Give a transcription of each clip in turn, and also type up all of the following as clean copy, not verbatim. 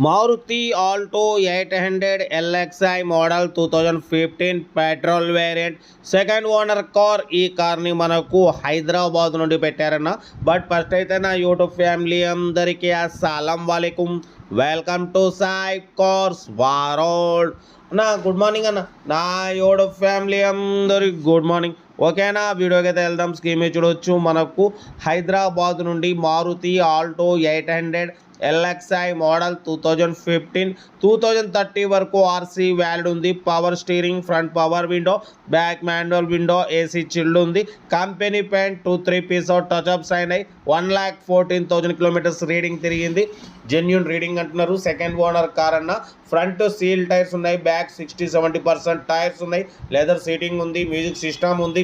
Maruti Alto 800 LXI model 2015 petrol variant second owner car. ఈ కార్ని మనకు హైదరాబాద్ నుండి పెట్టారన్న. బట్ ఫస్ట్ అయితే నా యూట్యూబ్ ఫ్యామిలీ అందరికీ అస్సలం వాలేకుమ్, welcome to Sai cars world. అన్న గుడ్ మార్నింగ్ అన్న. నా యూట్యూబ్ ఫ్యామిలీ అందరికి గుడ్ మార్నింగ్. ఓకేనా, వీడియోకి అయితే వెళ్దాం. స్కీమ్ చూడవచ్చు. మనకు హైదరాబాద్ నుండి మారుతి ఆల్టో 800 LXI మోడల్ 2015 2030 వరకు ఆర్సీ వ్యాలిడ్ ఉంది. Power steering, front power window, back manual window, AC chilled ఉంది. కంపెనీ పెయింట్ 2-3 పీస్ టచ్అప్స్ అయినాయి. 1,14,000 కిలోమీటర్స్ రీడింగ్ తిరిగింది. జెన్యూన్ రీడింగ్ అంటున్నారు. సెకండ్ ఓనర్ కార్ అన్న. ఫ్రంట్ సీల్ టైర్స్ ఉన్నాయి. బ్యాక్ 60-70% టైర్స్ ఉన్నాయి. Leather seating ఉంది. మ్యూజిక్ సిస్టమ్ ఉంది.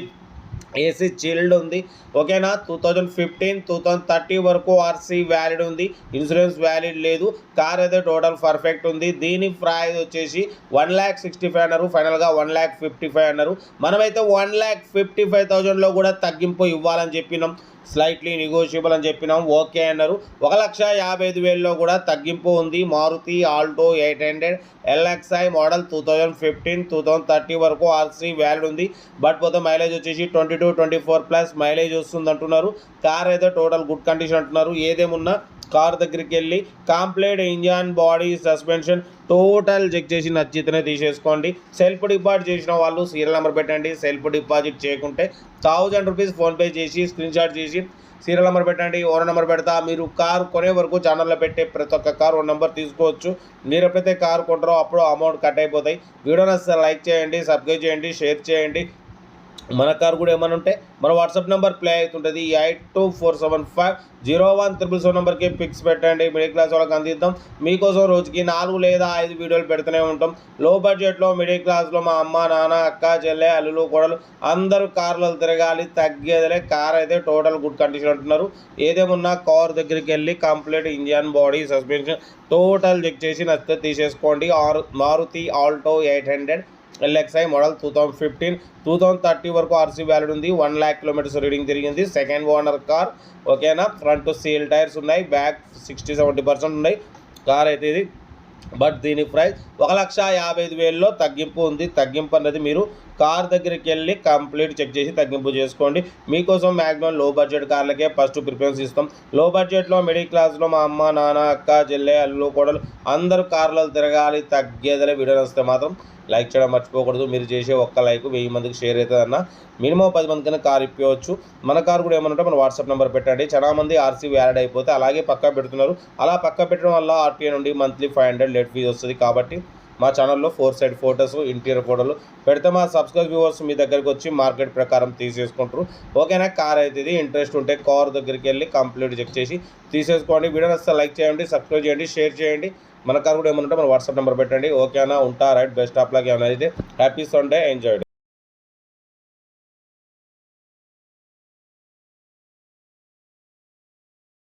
ఏసీ చిల్డ్ ఉంది. ఓకేనా, 2015 2030 వరకు ఆర్సీ వ్యాలిడ్ ఉంది. ఇన్సూరెన్స్ వ్యాలిడ్ లేదు. కార్ అయితే టోటల్ పర్ఫెక్ట్ ఉంది. దీని ప్రైస్ వచ్చేసి 1,65,000 అన్నారు. ఫైనల్గా 1,55,000 అన్నారు. మనమైతే 1,55,000లో కూడా తగ్గింపు ఇవ్వాలని చెప్పినాం. స్లైట్లీ నెగోషియబుల్ అని చెప్పినాం. ఓకే అన్నారు. 1,55,000లో కూడా తగ్గింపు ఉంది. మారుతి ఆల్టో 800 LXI మోడల్ 2015 2030 వరకు ఆర్సీ వ్యాలిడ్ ఉంది. బట్ పోతే మైలేజ్ వచ్చేసి 22-24+ మైలేజ్ వస్తుంది అంటున్నారు. కార్ అయితే టోటల్ గుడ్ కండిషన్ అంటున్నారు. ఏదేమున్నా కార్ దగ్గరికి వెళ్ళి complete engine, body, suspension total check చేసి నచ్చితేనే తీసేసుకోండి. సెల్ఫ్ డిపాజిట్ చేసిన వాళ్ళు సీరియల్ నెంబర్ పెట్టండి. సెల్ఫ్ డిపాజిట్ చేయకుంటే 1000 రూపీస్ ఫోన్పే చేసి స్క్రీన్ షాట్ చేసి సీరియల్ నెంబర్ పెట్టండి. ఓనర్ నెంబర్ పెడతా. మీరు కార్ కొనే వరకు ఛానల్లో పెట్టే ప్రతి ఒక్క కార్ ఓన్ నెంబర్ తీసుకోవచ్చు. మీరు ఎప్పుడైతే కార్ కొంటారో అప్పుడు అమౌంట్ కట్ అయిపోతాయి. వీడియోని లైక్ చేయండి, సబ్స్క్రైబ్ చేయండి, షేర్ చేయండి. మన కార్ కూడా ఏమైనా ఉంటే మన వాట్సాప్ నెంబర్ ప్లే అవుతుంటుంది. 8247501777 నెంబర్కి పిక్స్ పెట్టండి. మిడిల్ క్లాస్ వాళ్ళకి అందిద్దాం. మీకోసం రోజుకి 4 లేదా 5 వీడియోలు పెడుతూనే ఉంటాం. లో బడ్జెట్లో మిడిల్ క్లాస్లో మా అమ్మ, నాన్న, అక్క, చెల్లె, అల్లులు, కోడలు అందరూ కార్లు తిరగాలి, తగ్గేదిలే. కార్ అయితే టోటల్ గుడ్ కండిషన్ అంటున్నారు. ఏదేమున్నా కార్ దగ్గరికి వెళ్ళి complete engine, body, suspension total check చేసి నచ్చితే తీసేసుకోండి. మారుతి ఆల్టో 800 LXI మోడల్ 2015 2030 వరకు ఆర్సీ వ్యాలిడ్ ఉంది. 1,00,000 కిలోమీటర్స్ రీడింగ్ తిరిగింది. Second owner car. ఓకేనా, ఫ్రంట్ సీల్ టైర్స్ ఉన్నాయి. బ్యాక్ 60-70% ఉన్నాయి. కార్ అయితే ఇది. బట్ దీని ప్రైస్ 1,55,000లో తగ్గింపు ఉంది. తగ్గింపు అనేది మీరు కార్ దగ్గరికి వెళ్ళి కంప్లీట్ చెక్ చేసి తగ్గింపు చేసుకోండి. మీకోసం మ్యాక్సిమం లో బడ్జెట్ కార్లకే ఫస్ట్ ప్రిఫరెన్స్ ఇస్తాం. లో బడ్జెట్లో మిడిల్ క్లాస్లో మా అమ్మ, నాన్న, అక్క, చెల్లె, అల్లు, కోడలు అందరూ కార్లలో తిరగాలి, తగ్గేదలే. వీడియో వస్తే మాత్రం లైక్ చేయడం మర్చిపోకూడదు. మీరు చేసే ఒక్క లైక్ 1000 మందికి షేర్ అవుతుందన్న. మినిమం 10 మందికైనా కార్ ఇప్పవచ్చు. మన కార్ కూడా ఏమన్నా మన వాట్సాప్ నెంబర్ పెట్టండి. చాలా మంది ఆర్సీ వ్యాలిడ్ అయిపోతే అలాగే పక్కా పెడుతున్నారు. అలా పక్కా పెట్టడం వల్ల ఆర్టీఏ నుండి మంత్లీ 500 లేట్ ఫీజు వస్తుంది. కాబట్టి మా ఛానల్లో 4 సైడ్ ఫోటోస్, ఇంటీరియర్ ఫోటోలు పెడితే మా సబ్స్క్రైబ్ వ్యూవర్స్ మీ దగ్గరికి వచ్చి మార్కెట్ ప్రకారం తీసేసుకుంటారు. ఓకేనా, కార్ అయితే ఇది. ఇంట్రెస్ట్ ఉంటే కార్ దగ్గరికి వెళ్ళి కంప్లీట్ చెక్ చేసి తీసేసుకోండి. వీడియో వస్తే లైక్ చేయండి, సబ్స్క్రైబ్ చేయండి, షేర్ చేయండి. మన కార్ కూడా ఏమన్నా మన వాట్సాప్ నెంబర్ పెట్టండి. ఓకేనా, ఉంటా. Right, best of luck. ఏమైనా అయితే హ్యాపీ సండే, ఎంజాయ్.